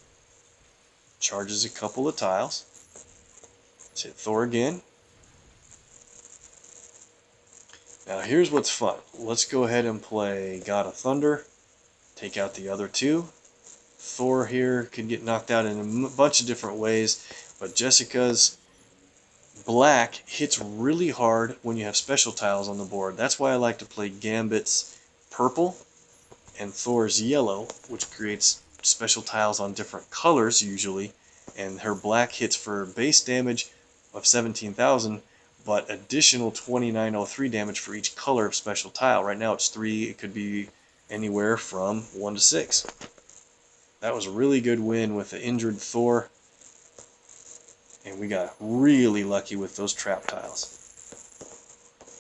S1: Charges a couple of tiles. Let's hit Thor again. Now here's what's fun. Let's go ahead and play God of Thunder. Take out the other 2. Thor here could get knocked out in a bunch of different ways, but Jessica's black hits really hard when you have special tiles on the board. That's why I like to play Gambit's purple and Thor's yellow, which creates special tiles on different colors usually, and her black hits for base damage of 17,000, but additional 2903 damage for each color of special tile. Right now it's 3, it could be anywhere from 1 to 6. That was a really good win with the injured Thor, and we got really lucky with those trap tiles.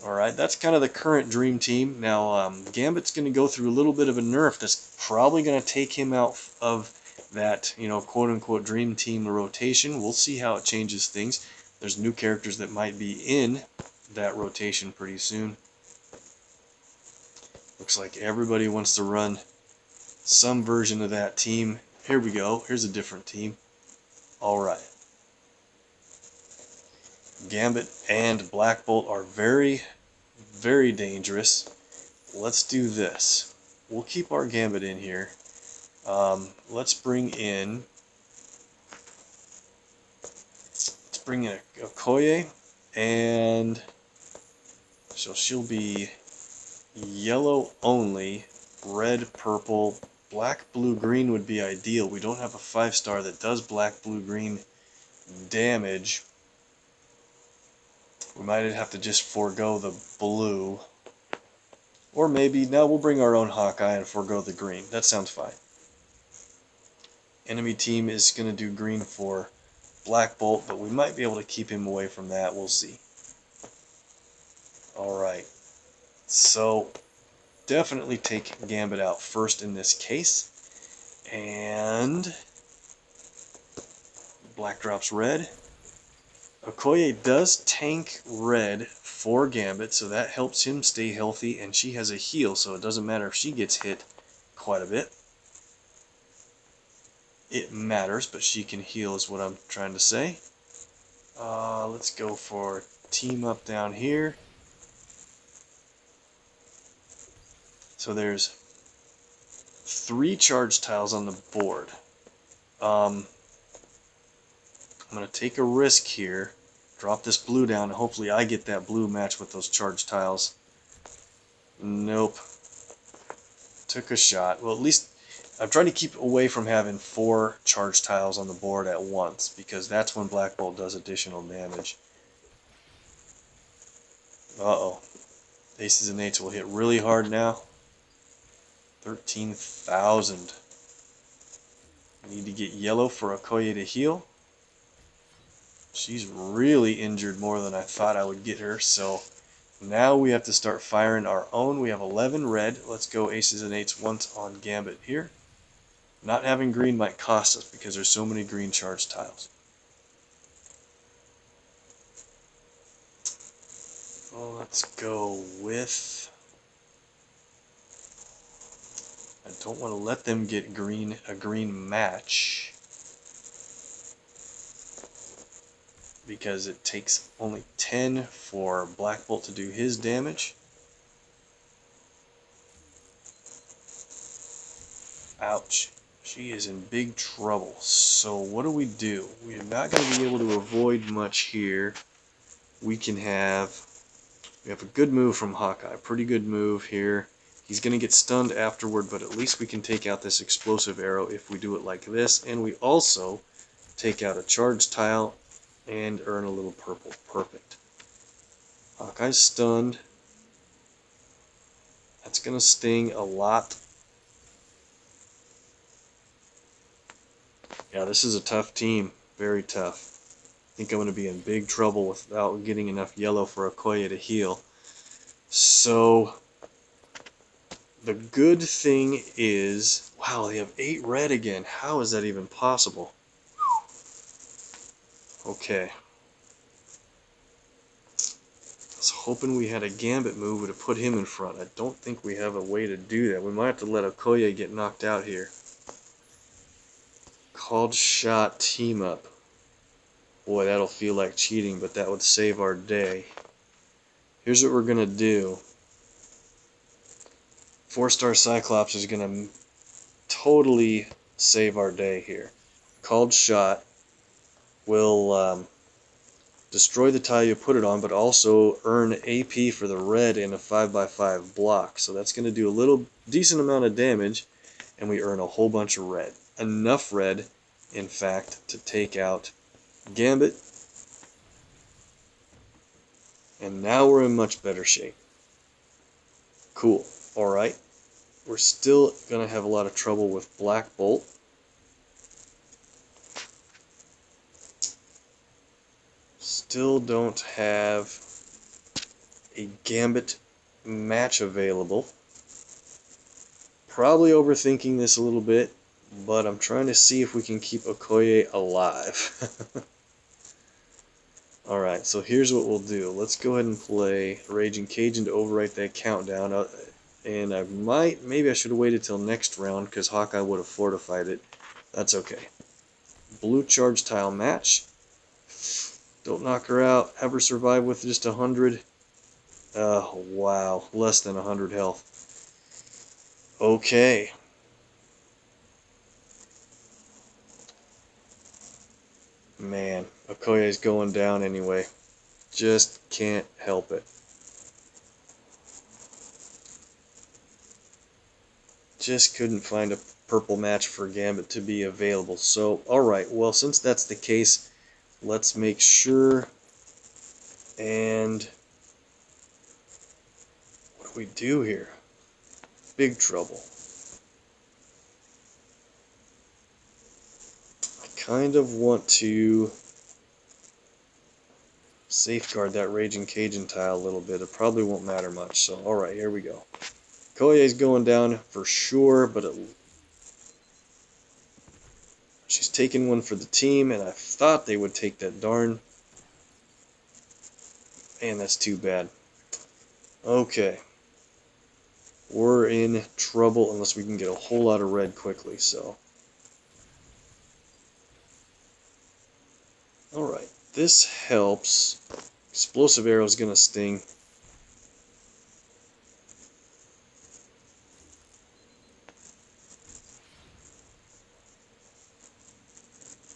S1: Alright, that's kind of the current Dream Team. Now, Gambit's going to go through a little bit of a nerf that's probably going to take him out of that, quote-unquote Dream Team rotation. We'll see how it changes things. There's new characters that might be in that rotation pretty soon. Looks like everybody wants to run some version of that team. Here we go. Here's a different team. Alright. Gambit and Black Bolt are very, very dangerous. Let's do this. We'll keep our Gambit in here. Let's bring in a Okoye, and so she'll be yellow only, red, purple, black, blue, green would be ideal. We don't have a 5-star that does black, blue, green damage. We might have to just forego the blue. Or maybe, now we'll bring our own Hawkeye and forego the green. That sounds fine. Enemy team is going to do green for Black Bolt, but we might be able to keep him away from that. We'll see. Alright. So, definitely take Gambit out first in this case. And Black drops red. Okoye does tank red for Gambit, so that helps him stay healthy, and she has a heal, so it doesn't matter if she gets hit quite a bit. It matters, but she can heal is what I'm trying to say. Let's go for team up down here. So there's 3 charge tiles on the board. I'm going to take a risk here, drop this blue down, and hopefully I get that blue match with those charge tiles. Nope. Took a shot. Well, at least I'm trying to keep away from having 4 charge tiles on the board at once, because that's when Black Bolt does additional damage. Uh-oh. Aces and 8s will hit really hard now. 13,000. Need to get yellow for Okoye to heal. She's really injured more than I thought I would get her, so now we have to start firing our own. We have 11 red. Let's go aces and 8s once on Gambit here. Not having green might cost us because there's so many green charge tiles. Well, let's go with... I don't want to let them get a green match, because it takes only 10 for Black Bolt to do his damage. Ouch. She is in big trouble. So what do? We are not going to be able to avoid much here. We have a good move from Hawkeye. Pretty good move here. He's going to get stunned afterward, but at least we can take out this explosive arrow if we do it like this. And we also take out a charge tile and earn a little purple. Perfect. Hawkeye's stunned. That's going to sting a lot. Yeah, this is a tough team. Very tough. I think I'm going to be in big trouble without getting enough yellow for Okoye to heal. So, the good thing is... Wow, they have 8 red again. How is that even possible? Okay. I was hoping we had a Gambit move to put him in front. I don't think we have a way to do that. We might have to let Okoye get knocked out here. Called shot team up. Boy, that'll feel like cheating, but that would save our day. Here's what we're going to do. 4-star Cyclops is going to totally save our day here. Called shot will destroy the tile you put it on, but also earn AP for the red in a 5x5 block. So that's going to do a little decent amount of damage, and we earn a whole bunch of red. Enough red, in fact, to take out Gambit. And now we're in much better shape. Cool. Alright. We're still going to have a lot of trouble with Black Bolt. Still don't have a Gambit match available. Probably overthinking this a little bit, but I'm trying to see if we can keep Okoye alive. Alright, so here's what we'll do. Let's go ahead and play Raging Cajun to overwrite that countdown. And maybe I should have waited till next round because Hawkeye would have fortified it. That's okay. Blue charge tile match. Don't knock her out. Have her survive with just 100. Wow. Less than 100 health. Okay. Man, Okoye's going down anyway. Just can't help it. Just couldn't find a purple match for Gambit to be available. So, alright, well, since that's the case, let's make sure. And what do we do here? Big trouble. I kind of want to safeguard that Raging Cajun tile a little bit. It probably won't matter much. So, alright, here we go. Okoye's going down for sure, but she's taking one for the team, and I thought they would take that darn. Man, that's too bad. Okay. We're in trouble unless we can get a whole lot of red quickly, so. Alright, this helps. Explosive arrow is going to sting.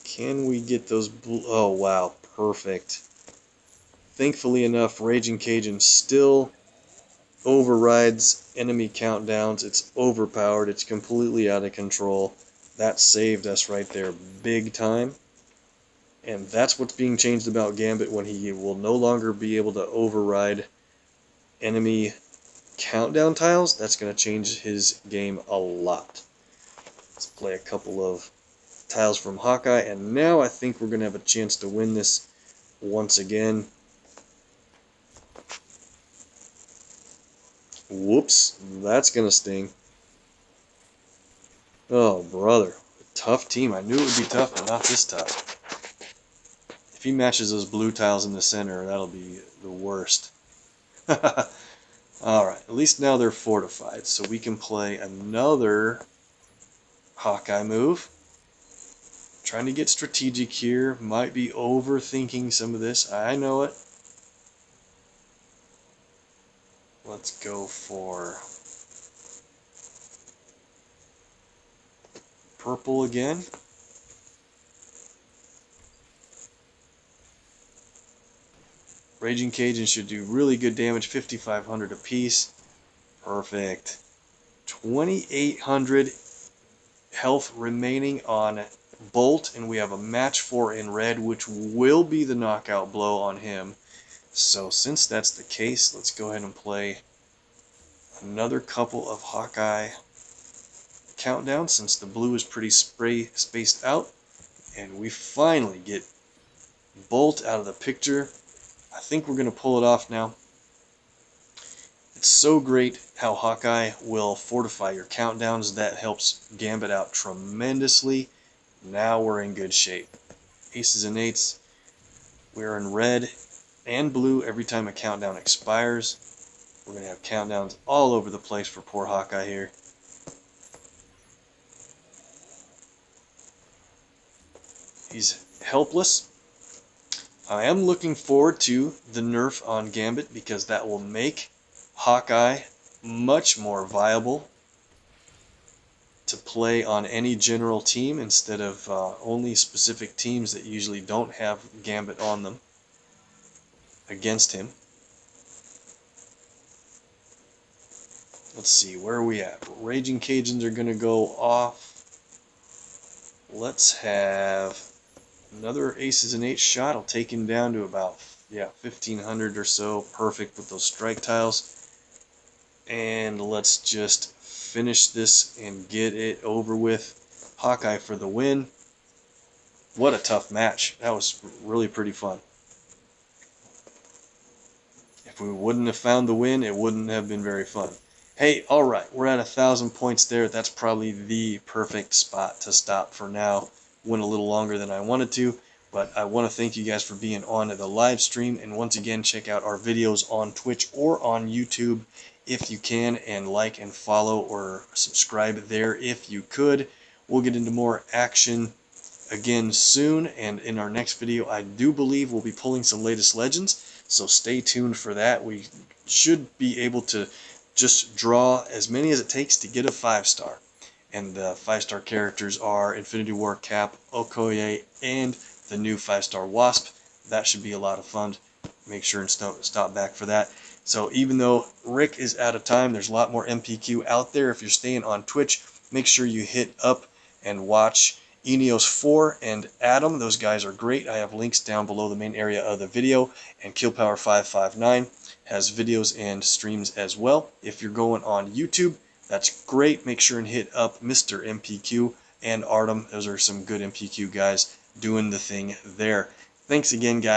S1: Can we get those blue? Oh, wow. Perfect. Thankfully enough, Raging Cajun still overrides enemy countdowns. It's overpowered. It's completely out of control. That saved us right there big time. And that's what's being changed about Gambit, when he will no longer be able to override enemy countdown tiles. That's going to change his game a lot. Let's play a couple of tiles from Hawkeye, and now I think we're going to have a chance to win this once again. Whoops, that's going to sting. Oh, brother. Tough team. I knew it would be tough, but not this tough. If he matches those blue tiles in the center, that'll be the worst. Alright, at least now they're fortified, so we can play another Hawkeye move. Trying to get strategic here. Might be overthinking some of this. I know it. Let's go for purple again. Raging Cajun should do really good damage, 5,500 apiece. Perfect. 2,800 health remaining on Bolt, and we have a match 4 in red, which will be the knockout blow on him. So since that's the case, let's go ahead and play another couple of Hawkeye countdowns, since the blue is pretty spaced out. And we finally get Bolt out of the picture. I think we're going to pull it off now. It's so great how Hawkeye will fortify your countdowns. That helps Gambit out tremendously. Now we're in good shape. Aces and eights. We're in red and blue every time a countdown expires. We're going to have countdowns all over the place for poor Hawkeye here. He's helpless. I am looking forward to the nerf on Gambit, because that will make Hawkeye much more viable to play on any general team instead of only specific teams that usually don't have Gambit on them. against him. Let's see, where are we at? Raging Cajuns are going to go off. Let's have another Aces and 8 shot. I'll take him down to about 1,500 or so. Perfect with those strike tiles. And let's just finish this and get it over with. Hawkeye for the win. What a tough match. That was really pretty fun. If we wouldn't have found the win, it wouldn't have been very fun. Hey, alright, we're at 1,000 points there. That's probably the perfect spot to stop for now. Went a little longer than I wanted to, but I want to thank you guys for being on the live stream. And once again, check out our videos on Twitch or on YouTube if you can, and like and follow or subscribe there if you could. We'll get into more action again soon, and in our next video I do believe we'll be pulling some latest legends, so stay tuned for that. We should be able to just draw as many as it takes to get a 5-star, and the 5-star characters are Infinity War Cap, Okoye, and the new 5-star Wasp. That should be a lot of fun. Make sure and stop back for that. So even though Rick is out of time, there's a lot more MPQ out there. If you're staying on Twitch, make sure you hit up and watch Eneos 4 and Adam. Those guys are great. I have links down below the main area of the video. And KillPower559 has videos and streams as well. If you're going on YouTube, that's great. Make sure and hit up Mr. MPQ and Artem. Those are some good MPQ guys doing the thing there. Thanks again, guys.